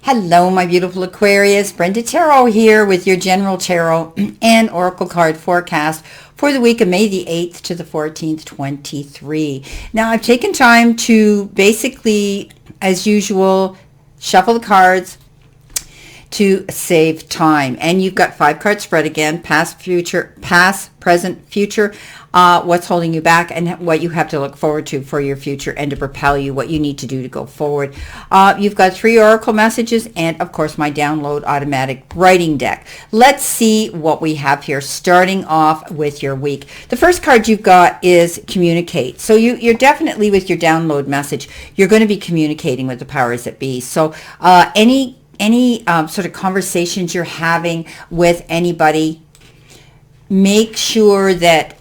Hello, my beautiful Aquarius. Brenda Tarot here with your general tarot and oracle card forecast for the week of May the 8th to the 14th, 23. Now, I've taken time to basically, as usual, shuffle the cards to save time. And you've got 5 card spread again, past, present, future, what's holding you back and what you have to look forward to for your future and to propel you, what you need to do to go forward. You've got 3 oracle messages and, of course, my download automatic writing deck. Let's see what we have here, starting off with your week. The first card you've got is communicate. So you're definitely, with your download message, you're going to be communicating with the powers that be. So any sort of conversations you're having with anybody, make sure that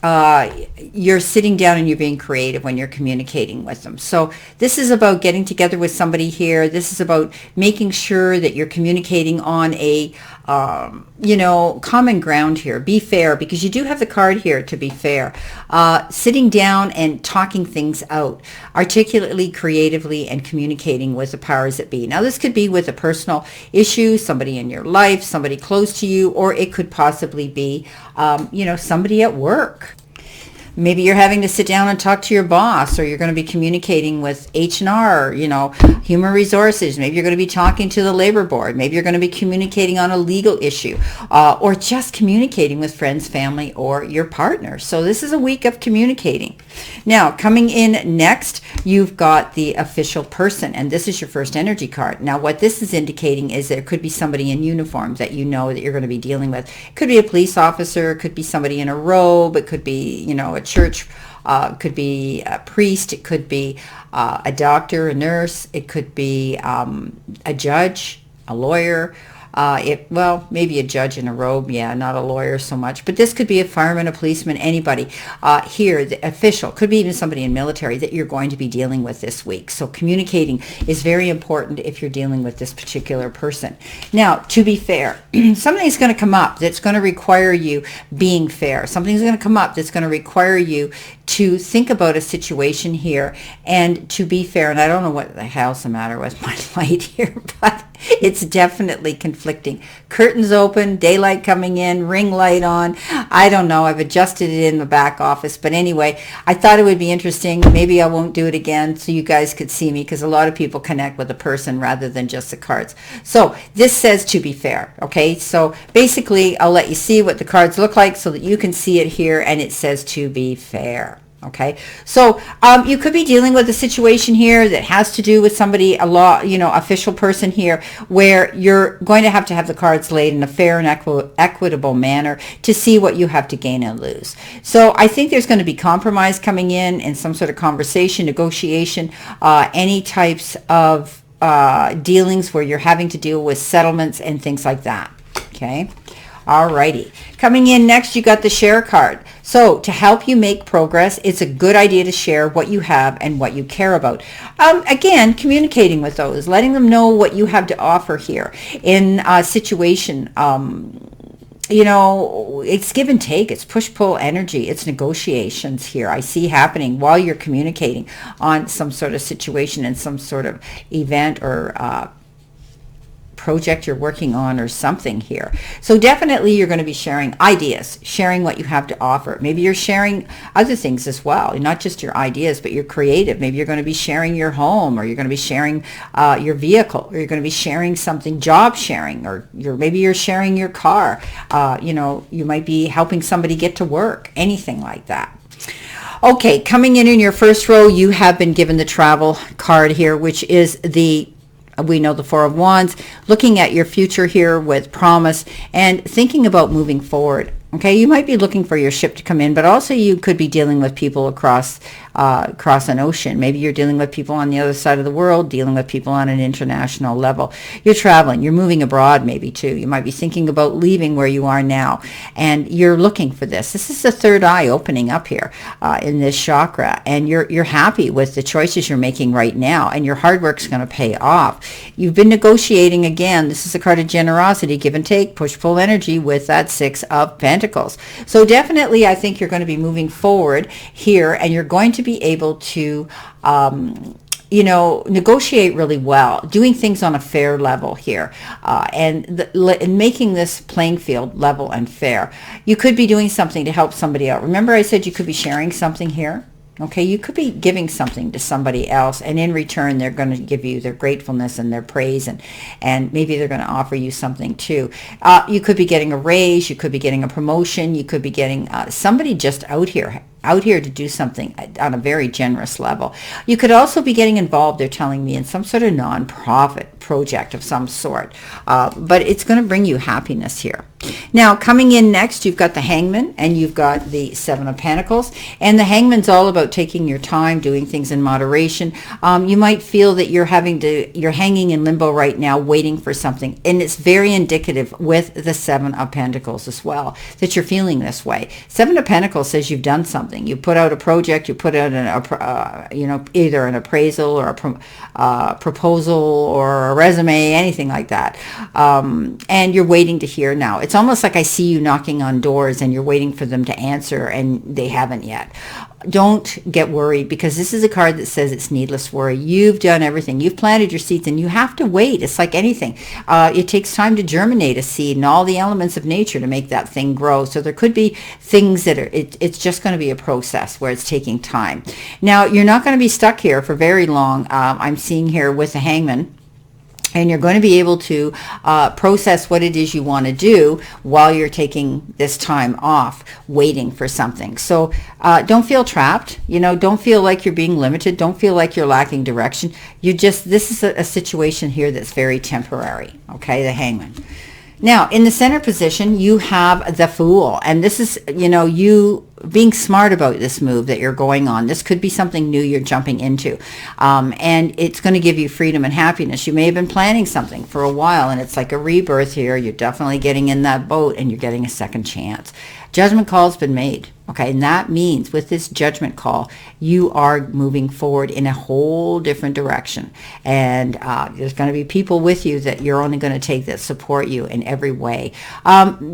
you're sitting down and you're being creative when you're communicating with them. So this is about getting together with somebody here. This is about making sure that you're communicating on a common ground here. Be fair, because you do have the card here to be fair. Sitting down and talking things out articulately, creatively, and communicating with the powers that be. Now, this could be with a personal issue, somebody in your life, somebody close to you, or it could possibly be, somebody at work. Maybe you're having to sit down and talk to your boss, or you're going to be communicating with H&R, human resources. Maybe you're going to be talking to the labor board. Maybe you're going to be communicating on a legal issue, or just communicating with friends, family, or your partner. So this is a week of communicating. Now, coming in next, you've got the official person, and this is your first energy card. Now, what this is indicating is there could be somebody in uniform that you know that you're going to be dealing with. It could be a police officer, it could be somebody in a robe, it could be, a church, could be a priest, it could be a doctor, a nurse, it could be a judge, a lawyer, maybe a judge in a robe, not a lawyer so much, but this could be a fireman, a policeman, anybody here, the official, could be even somebody in military that you're going to be dealing with this week. So communicating is very important if you're dealing with this particular person. Now, to be fair, something's going to come up that's going to require you being fair. Something's going to come up that's going to require you to think about a situation here and to be fair. And I don't know what the hell's the matter with my light here, but it's definitely conflicting. Curtains open, daylight coming in, ring light on. I don't know. I've adjusted it in the back office. But anyway, I thought it would be interesting. Maybe I won't do it again so you guys could see me, because a lot of people connect with a person rather than just the cards. So this says to be fair. Okay, so basically I'll let you see what the cards look like so that you can see it here, and it says to be fair. Okay, so you could be dealing with a situation here that has to do with somebody, official person here, where you're going to have the cards laid in a fair and equitable manner to see what you have to gain and lose. So I think there's going to be compromise coming in some sort of conversation, negotiation, any types of dealings where you're having to deal with settlements and things like that. Okay. Alrighty. Coming in next, you got the share card. So to help you make progress, it's a good idea to share what you have and what you care about. Again, communicating with those, letting them know what you have to offer here in a situation. It's give and take. It's push-pull energy. It's negotiations here I see happening while you're communicating on some sort of situation and some sort of event or project you're working on or something here. So definitely you're going to be sharing ideas, sharing what you have to offer. Maybe you're sharing other things as well, not just your ideas, but you're creative. Maybe you're going to be sharing your home, or you're going to be sharing your vehicle, or you're going to be sharing something, job sharing, or maybe you're sharing your car. You might be helping somebody get to work, anything like that. Okay, coming in your first row, you have been given the travel card here, which is we know the Four of Wands, looking at your future here with promise and thinking about moving forward. Okay, you might be looking for your ship to come in, but also you could be dealing with people across an ocean. Maybe you're dealing with people on the other side of the world, dealing with people on an international level. You're traveling, you're moving abroad maybe too. You might be thinking about leaving where you are now, and you're looking for this. This is the third eye opening up here in this chakra, and you're happy with the choices you're making right now, and your hard work's going to pay off. You've been negotiating again. This is a card of generosity, give and take, push-pull energy with that Six of Pentacles. So definitely I think you're going to be moving forward here, and you're going to be able to negotiate really well, doing things on a fair level here, and making this playing field level and fair. You could be doing something to help somebody out. Remember I said you could be sharing something here? Okay, you could be giving something to somebody else, and in return, they're going to give you their gratefulness and their praise, and maybe they're going to offer you something too. You could be getting a raise, you could be getting a promotion, you could be getting somebody just out here to do something on a very generous level. You could also be getting involved, they're telling me, in some sort of nonprofit project of some sort, but it's going to bring you happiness here. Now, coming in next, you've got the Hangman, and you've got the Seven of Pentacles, and the Hangman's all about taking your time, doing things in moderation. You might feel that you're hanging in limbo right now, waiting for something, and it's very indicative with the Seven of Pentacles as well, that you're feeling this way. Seven of Pentacles says you've done something. You put out a project, you put out either an appraisal or a proposal or a resume, anything like that, and you're waiting to hear now. It's almost like I see you knocking on doors and you're waiting for them to answer and they haven't yet. Don't get worried, because this is a card that says it's needless worry. You've done everything. You've planted your seeds, and you have to wait. It's like anything. It takes time to germinate a seed and all the elements of nature to make that thing grow. So there could be things that it's just going to be a process where it's taking time. Now, you're not going to be stuck here for very long. I'm seeing here with the Hangman. And you're going to be able to process what it is you want to do while you're taking this time off, waiting for something. So don't feel trapped. Don't feel like you're being limited. Don't feel like you're lacking direction. This is a situation here that's very temporary. Okay, the Hangman. Now, in the center position, you have the Fool. And this is, you being smart about this move that you're going on. This could be something new you're jumping into. And it's going to give you freedom and happiness. You may have been planning something for a while, and it's like a rebirth here. You're definitely getting in that boat, and you're getting a second chance. Judgment call's been made. Okay, and that means with this judgment call, you are moving forward in a whole different direction. And there's going to be people with you that you're only going to take that support you in every way.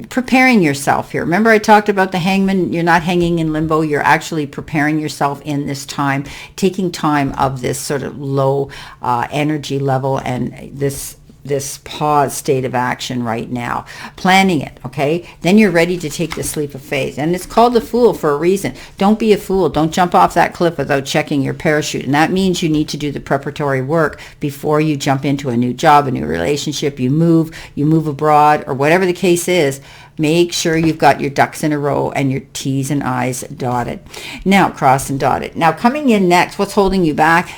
Preparing yourself here. Remember I talked about the Hangman? You're not hanging in limbo. You're actually preparing yourself in this time, taking time of this sort of low energy level and this pause state of action right now, planning it. Okay, then you're ready to take this leap of faith, and it's called the Fool for a reason. Don't be a fool. Don't jump off that cliff without checking your parachute, and that means you need to do the preparatory work before you jump into a new job, a new relationship, you move abroad, or whatever the case is. Make sure you've got your ducks in a row and your T's and I's dotted. Now, crossed and dotted. Now, coming in next, what's holding you back?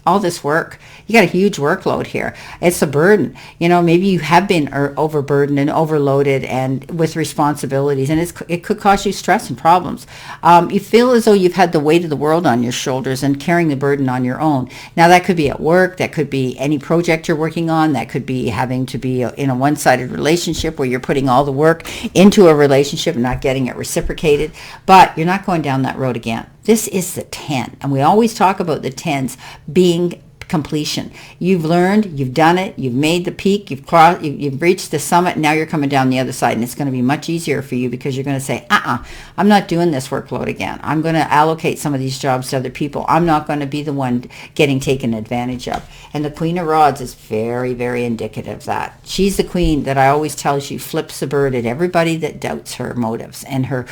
All this work. You got a huge workload here. It's a burden. Maybe you have been overburdened and overloaded and with responsibilities, and it could cause you stress and problems. You feel as though you've had the weight of the world on your shoulders and carrying the burden on your own. Now, that could be at work. That could be any project you're working on. That could be having to be in a one-sided relationship where you're putting all the work into a relationship and not getting it reciprocated. But you're not going down that road again. This is the 10, and we always talk about the 10s being completion. You've learned, you've done it, you've made the peak, you've reached the summit, and now you're coming down the other side, and it's going to be much easier for you because you're going to say, I'm not doing this workload again. I'm going to allocate some of these jobs to other people. I'm not going to be the one getting taken advantage of. And the Queen of Rods is very, very indicative of that. She's the queen that I always tell you flips the bird at everybody that doubts her motives and her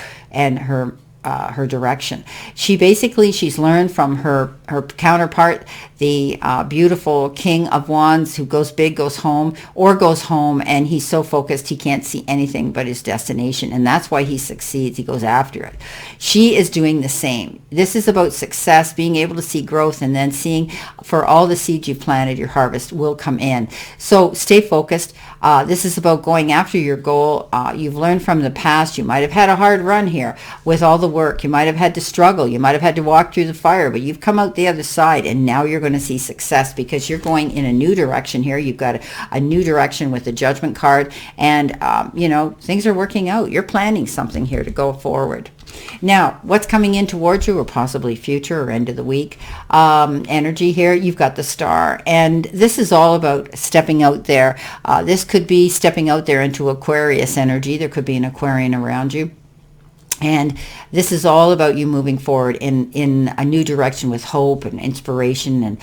direction. She's learned from her counterpart, the beautiful King of Wands, who goes big, goes home, and he's so focused he can't see anything but his destination, and that's why he succeeds. He goes after it. She is doing the same. This is about success, being able to see growth, and then seeing for all the seeds you've planted, your harvest will come in. So stay focused. This is about going after your goal. You've learned from the past. You might have had a hard run here with all the work. You might have had to struggle. You might have had to walk through the fire, but you've come out the other side, and now you're going to see success because you're going in a new direction here. You've got a new direction with the Judgment card, and things are working out. You're planning something here to go forward. Now, what's coming in towards you, or possibly future or end of the week energy here? You've got the Star, and this is all about stepping out there. This could be stepping out there into Aquarius energy. There could be an Aquarian around you. And this is all about you moving forward in a new direction with hope and inspiration and,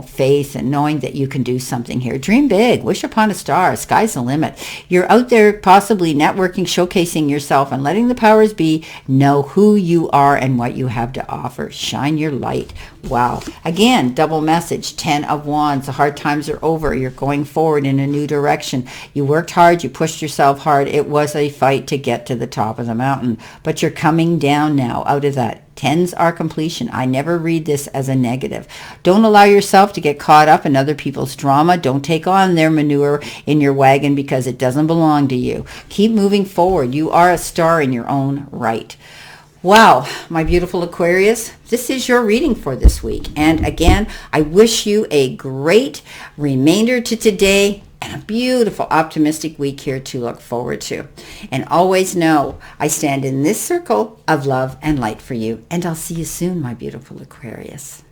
faith and knowing that you can do something here. Dream big. Wish upon a star. Sky's the limit. You're out there possibly networking, showcasing yourself, and letting the powers be know who you are and what you have to offer. Shine your light. Wow. Again, double message. 10 of Wands. The hard times are over. You're going forward in a new direction. You worked hard. You pushed yourself hard. It was a fight to get to the top of the mountain. But you're coming down now out of that. Tens are completion. I never read this as a negative. Don't allow yourself to get caught up in other people's drama. Don't take on their manure in your wagon because it doesn't belong to you. Keep moving forward. You are a star in your own right. Wow, my beautiful Aquarius, this is your reading for this week. And again, I wish you a great remainder to today and a beautiful, optimistic week here to look forward to. And always know I stand in this circle of love and light for you. And I'll see you soon, my beautiful Aquarius.